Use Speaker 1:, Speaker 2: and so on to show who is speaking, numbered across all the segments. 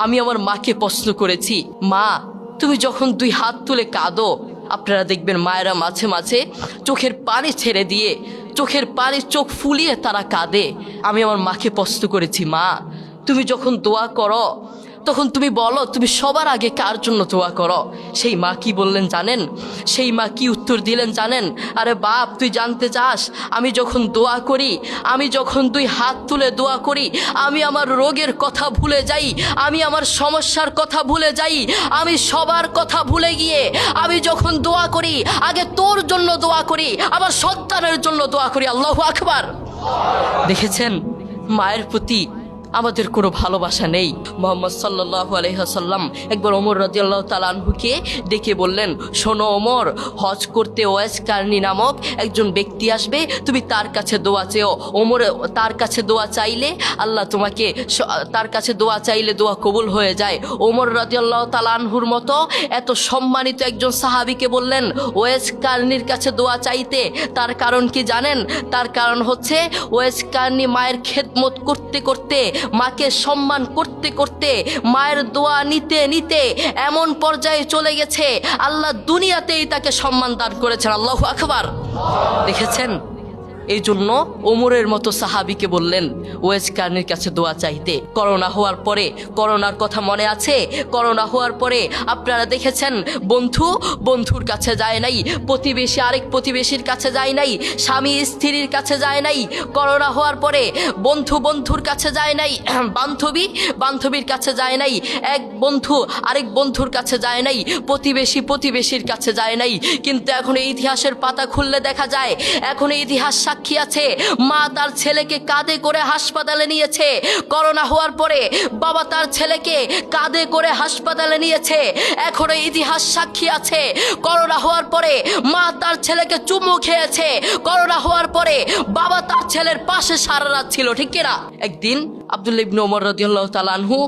Speaker 1: আমি আমার মাকে প্রশ্ন করেছি, মা তুমি যখন দুই হাত তুলে কাঁদো, আপনারা দেখবেন মায়েরা মাঝে মাঝে চোখের পানি ছেড়ে দিয়ে চোখের পানি চোখ ফুলিয়ে তারা কাঁদে। আমি আমার মাকে প্রশ্ন করেছি, মা তুমি যখন দোয়া করো তখন তুমি বলো তুমি সবার আগে কার জন্য দোয়া করো? সেই মা কি বললেন জানেন? সেই মা কি উত্তর দিলেন জানেন? আরে বাপ, তুই জানতে চাস আমি যখন দোয়া করি, আমি যখন দুই হাত তুলে দোয়া করি, আমি আমার রোগের কথা ভুলে যাই, আমি আমার সমস্যার কথা ভুলে যাই, আমি সবার কথা ভুলে গিয়ে আমি যখন দোয়া করি আগে তোর জন্য দোয়া করি, আমার সন্তানের জন্য দোয়া করি। আল্লাহু আকবার। দেখেছেন মায়ের প্রতি আমাদের কোনো ভালোবাসা নেই। মুহাম্মদ সাল্লাল্লাহু আলাইহি ওয়াসাল্লাম একবার ওমর রাদিয়াল্লাহু তাআলা আনহুকে ডেকে বললেন, শোনো ওমর, হজ করতে ওয়াইস কারনী নামক একজন ব্যক্তি আসবে, তুমি তার কাছে দোয়া চেও। ওমর তার কাছে দোয়া চাইলে আল্লাহ তোমাকে, তার কাছে দোয়া চাইলে দোয়া কবুল হয়ে যায়। ওমর রাদিয়াল্লাহু তাআলা আনহুর মতো এত সম্মানিত একজন সাহাবীকে বললেন ওয়াইস কারনীর কাছে দোয়া চাইতে। তার কারণ কি জানেন? তার কারণ হচ্ছে ওয়াইস কারনী মায়ের খেদমত করতে করতে, মাকে সম্মান করতে করতে, মায়ের দোয়া নিতে নিতে এমন পর্যায়ে চলে গেছে আল্লাহ দুনিয়াতেই তাকে সম্মান দান করেছেন। আল্লাহু আকবার। দেখেছেন, এই জন্য ওমরের মতো সাহাবীকে বললেন ওয়াইস কারনীর কাছে দোয়া চাইতে। করোনা হওয়ার পরে, করোনার কথা মনে আছে? করোনা হওয়ার পরে আপনারা দেখেছেন বন্ধুর কাছে যায় নাই, প্রতিবেশী আরেক প্রতিবেশীর কাছে যায় নাই, স্বামী স্ত্রীর কাছে যায় নাই। করোনা হওয়ার পরে বন্ধুর কাছে যায় নাই, বান্ধবীর কাছে যায় নাই, এক বন্ধু আরেক বন্ধুর কাছে যায় নাই, প্রতিবেশীর কাছে যায় নাই। কিন্তু এখন এই ইতিহাসের পাতা খুললে দেখা যায়, এখন এই ইতিহাস সাক্ষী আছে, মা তার ছেলেকে কাঁধে করে হাসপাতালে নিয়েছে। করোনা হওয়ার পরে বাবা তার ছেলেকে কাঁধে করে হাসপাতালে নিয়েছে। এখনো ইতিহাস সাক্ষী আছে, করোনা হওয়ার পরে মা তার ছেলেকে চুমু খেয়েছে। করোনা হওয়ার পরে বাবা তার ছেলের পাশে সারা রাত ছিল, ঠিক কিনা? একদিন আব্দুল্লাহ ইবনে ওমর রাদিয়াল্লাহু তাআলা আনহু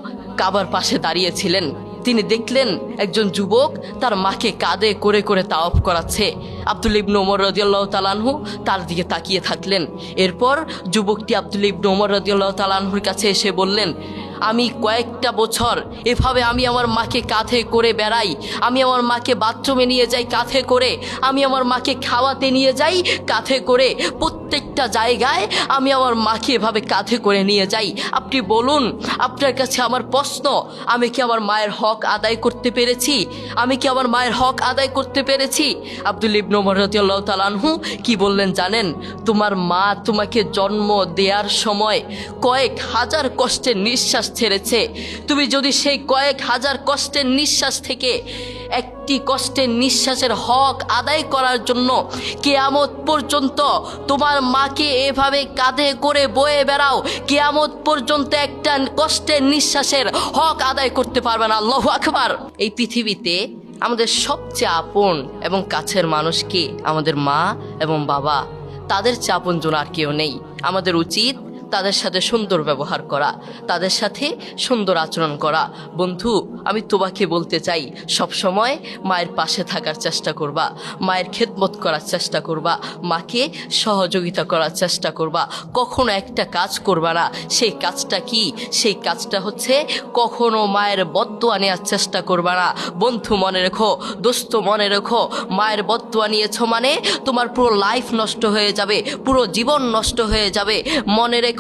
Speaker 1: কাবার পাশে দাঁড়িয়েছিলেন। তিনি দেখলেন একজন যুবক তার মাকে কাঁধে করে করে তাওয়াফ করাচ্ছে। আব্দুল্লাহ ইবনে ওমর রাদিয়াল্লাহু তাআলা আনহু তার দিকে তাকিয়ে থাকলেন। এরপর যুবকটি আব্দুল্লাহ ইবনে ওমর রাদিয়াল্লাহু তাআলা আনহুর কাছে এসে বললেন, আমি কয়েকটা বছর এভাবে আমি আমার মাকে কাঁধে করে বেড়াই, আমি আমার মাকে বাথরুমে নিয়ে যাই কাঁধে করে, আমি আমার মাকে খাওয়াতে নিয়ে যাই কাঁধে করে, প্রত্যেকটা জায়গায় আমি আমার মাকে এভাবে কাঁধে করে নিয়ে যাই। আপনি বলুন, আপনার কাছে আমার প্রশ্ন, আমি কি আমার মায়ের হক আদায় করতে পেরেছি? আমি কি আমার মায়ের হক আদায় করতে পেরেছি? আব্দুল্লাহ ইবনে ওমর রাদিয়াল্লাহু তাআলা আনহু কি বললেন জানেন? তোমার মা তোমাকে জন্ম দেওয়ার সময় কয়েক হাজার কষ্টের নিঃশ্বাস ছেড়েছে। তুমি যদি সেই কয়েক হাজার কষ্টের নিঃশ্বাস থেকে একটি কষ্টের নিঃশ্বাসের হক আদায় করার জন্য কিয়ামত পর্যন্ত তোমার মাকে এভাবে কাঁধে করে বয়ে বেড়াও, কিয়ামত পর্যন্ত একটা কষ্টের নিঃশ্বাসের হক আদায় করতে পারবে না। আল্লাহু আকবার। এই পৃথিবীতে আমাদের সবচেয়ে আপন এবং কাছের মানুষ কি? আমাদের মা এবং বাবা। তাদের চেয়ে আপনজন আর কেউ নেই। আমাদের উচিত তাদের সাথে সুন্দর ব্যবহার করা, তাদের সাথে সুন্দর আচরণ করা। বন্ধু, আমি তোমাকে বলতে চাই, সব সময় মায়ের পাশে থাকার চেষ্টা করবা, মায়ের খেদমত করার চেষ্টা করবা, মাকে সহযোগিতা করার চেষ্টা করবা। কখনো একটা কাজ করবা না। সেই কাজটা কি? সেই কাজটা হচ্ছে কখনো মায়ের বদদোয়া নেওয়ার চেষ্টা করবা না। বন্ধু মনে রেখো, দোস্ত মনে রেখো, মায়ের বদদোয়া নিয়েছো মানে তোমার পুরো লাইফ নষ্ট হয়ে যাবে, পুরো জীবন নষ্ট হয়ে যাবে। মনে রেখো,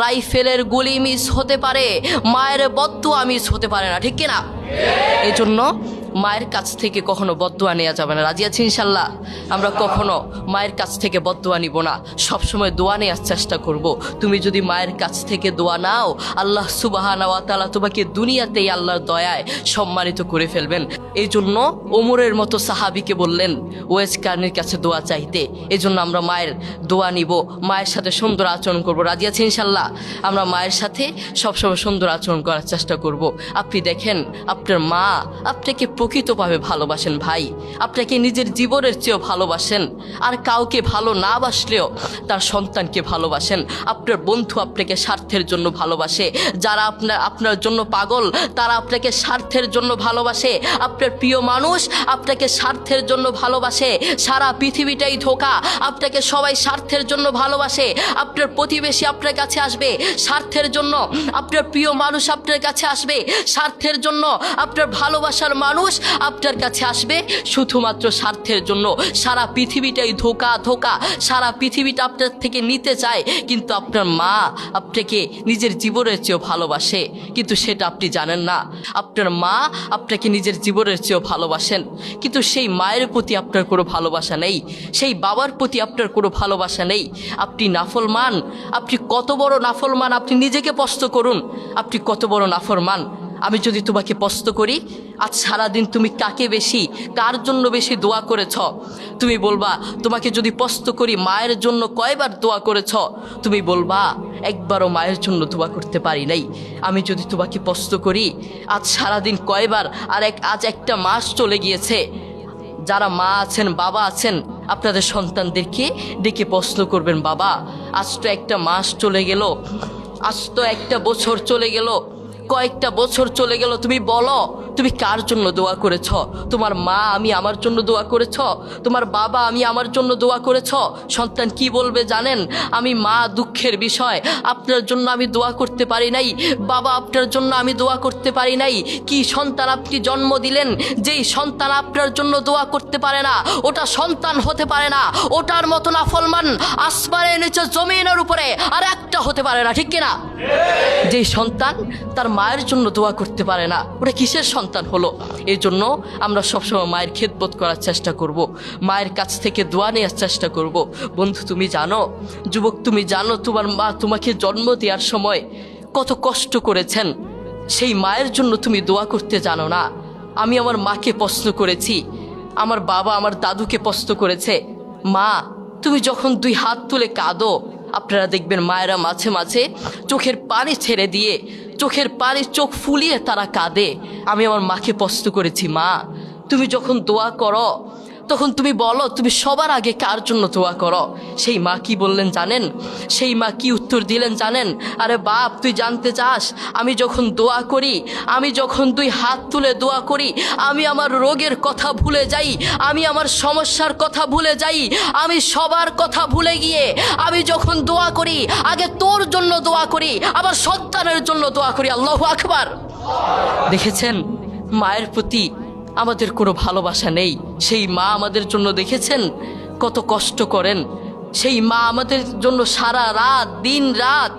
Speaker 1: রাইফেলের গুলি মিস হতে পারে, মায়ের বদদোয়া মিস হতে পারে না, ঠিক কিনা? এই জন্য মায়ের কাছ থেকে কখনো বদদোয়া নেওয়া যাবে না। রাজি আছি ইনশাল্লাহ? আমরা কখনো মায়ের কাছ থেকে বদদোয়া নিব না, সবসময় দোয়া নেওয়ার চেষ্টা করব। তুমি যদি মায়ের কাছ থেকে দোয়া নাও, আল্লাহ সুবহানাহু ওয়া তাআলা তোমাকে দুনিয়াতেই আল্লাহর দয়ায় সম্মানিত করে ফেলবেন। এই জন্য ওমরের মতো সাহাবীকে বললেন ওয়াইস কারনীর কাছে দোয়া চাইতে। এই জন্য আমরা মায়ের দোয়া নিব, মায়ের সাথে সুন্দর আচরণ করব। রাজি আছি ইনশাল্লাহ? আমরা মায়ের সাথে সবসময় সুন্দর আচরণ করার চেষ্টা করব। আপনি দেখেন, আপনার মা আপনাকে প্রকৃতভাবে ভালোবাসেন ভাই, আপনাকে নিজের জীবনের চেয়েও ভালোবাসেন, আর কাউকে ভালো না বাসলেও তার সন্তানকে ভালোবাসেন। আপনার বন্ধু আপনাকে স্বার্থের জন্য ভালোবাসে, যারা আপনার জন্য পাগল তারা আপনাকে স্বার্থের জন্য ভালোবাসে। আপনার প্রিয় মানুষ আপনাকে স্বার্থের জন্য ভালোবাসে। সারা পৃথিবীটাই ধোঁকা, আপনাকে সবাই স্বার্থের জন্য ভালোবাসে। আপনার প্রতিবেশী আপনার কাছে আসবে স্বার্থের জন্য, আপনার প্রিয় মানুষ আপনার কাছে আসবে স্বার্থের জন্য, আপনার ভালোবাসার মানুষ আপনার কাছে আসবে শুধুমাত্র স্বার্থের জন্য। সারা পৃথিবীটাই ধোঁকা ধোঁকা, সারা পৃথিবীটা আপনার থেকে নিতে চায়, কিন্তু আপনার মা আপনাকে নিজের জীবনের চেয়েও ভালোবাসে, কিন্তু সেটা আপনি জানেন না। আপনার মা আপনাকে নিজের জীবনের চেয়েও ভালোবাসেন, কিন্তু সেই মায়ের প্রতি আপনার কোনো ভালোবাসা নেই, সেই বাবার প্রতি আপনার কোনো ভালোবাসা নেই। আপনি নাফরমান, আপনি কত বড় নাফরমান, আপনি নিজেকে প্রশ্ন করুন, আপনি কত বড় নাফরমান। আমি যদি তোমাকে প্রশ্ন করি, আজ সারাদিন তুমি কাকে বেশি, কার জন্য বেশি দোয়া করেছ? তুমি বলবা। তোমাকে যদি প্রশ্ন করি মায়ের জন্য কয়বার দোয়া করেছ? তুমি বলবা একবারও মায়ের জন্য দোয়া করতে পারি নাই। আমি যদি তোমাকে প্রশ্ন করি আজ সারাদিন কয়বার, আজ একটা মাস চলে গিয়েছে, যারা মা আছেন বাবা আছেন আপনাদের সন্তানদেরকে ডেকে প্রশ্ন করবেন, বাবা আজ তো একটা মাস চলে গেল, আজ তো একটা বছর চলে গেল, কয়েকটা বছর চলে গেল, তুমি বলো তুমি কার জন্য দোয়া করেছ? তোমার মা আমি আমার জন্য দোয়া করেছ? তোমার বাবা আমি আমার জন্য দোয়া করেছ? সন্তান কি বলবে জানেন? আমি মা দুঃখের বিষয়, আপনার জন্য আমি দোয়া করতে পারি নাই, বাবা আপনার জন্য আমি দোয়া করতে পারি নাই। কি সন্তান আপনি জন্ম দিলেন, যেই সন্তান আপনার জন্য দোয়া করতে পারে না ওটা সন্তান হতে পারে না। ওটার মতো নাফরমান আসমানের নিচে জমিনের উপরে আর একটা হতে পারে না, ঠিক কিনা? যেই সন্তান তার মায়ের জন্য দোয়া করতে পারে না ওটা কিসের সন্তান হলো? এই জন্য আমরা সবসময় মায়ের খেদমত করার চেষ্টা করব, মায়ের কাছ থেকে দোয়া নেওয়ার চেষ্টা করব। বন্ধু তুমি জানো, যুবক তুমি জানো, তোমার মা তোমাকে জন্ম দেওয়ার সময় কত কষ্ট করেছেন, সেই মায়ের জন্য তুমি দোয়া করতে জানো না। আমি আমার মাকে প্রশ্ন করেছি, আমার বাবা আমার দাদুকে প্রশ্ন করেছে, মা তুমি যখন দুই হাত তুলে কাঁদো, আপনারা দেখবেন মায়েরা মাঝে মাঝে চোখের পানি ছেড়ে দিয়ে, চোখের পানি চোখ ফুলিয়ে তারা কাঁদে। আমি আমার মাকে প্রশ্ন করেছি, মা তুমি যখন দোয়া করো তখন তুমি বলো তুমি সবার আগে কার জন্য দোয়া করো? সেই মা কি বললেন জানেন? সেই মা কি উত্তর দিলেন জানেন? আরে বাপ তুই জানতে চাস, আমি যখন দোয়া করি, আমি যখন দুই হাত তুলে দোয়া করি, আমি আমার রোগের কথা ভুলে যাই, আমি আমার সমস্যার কথা ভুলে যাই, আমি সবার কথা ভুলে গিয়ে আমি যখন দোয়া করি আগে তোর জন্য দোয়া করি, আবার সন্তানের জন্য দোয়া করি। আল্লাহু আকবার। দেখেছেন মায়ের প্রতি আমাদের কোনো ভালোবাসা নেই। সেই মা আমাদের জন্য দেখেছেন কত কষ্ট করেন, সেই মা আমাদের জন্য সারা রাত দিন রাত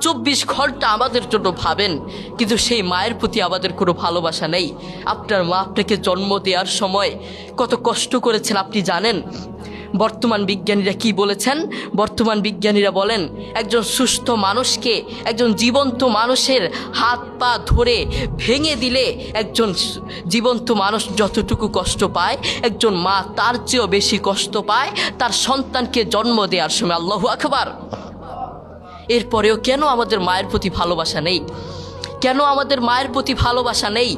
Speaker 1: 24 ঘন্টা আমাদের জন্য ভাবেন, কিন্তু সেই মায়ের প্রতি আমাদের কোনো ভালোবাসা নেই। আপনার মা আপনাকে জন্ম দেওয়ার সময় কত কষ্ট করেছেন আপনি জানেন? বর্তমান বিজ্ঞানীরা কি বলেছেন? বর্তমান বিজ্ঞানীরা বলেন একজন সুস্থ মানুষকে, একজন জীবন্ত মানুষের হাত পা ধরে ভেঙে দিলে একজন জীবন্ত মানুষ যতটুকু কষ্ট পায়, একজন মা তার চেয়েও বেশি কষ্ট পায় তার সন্তানকে জন্ম দেওয়ার সময়। আল্লাহু আকবার। এরপরেও কেন আমাদের মায়ের প্রতি ভালোবাসা নেই? কেন আমাদের মায়ের প্রতি ভালোবাসা নেই?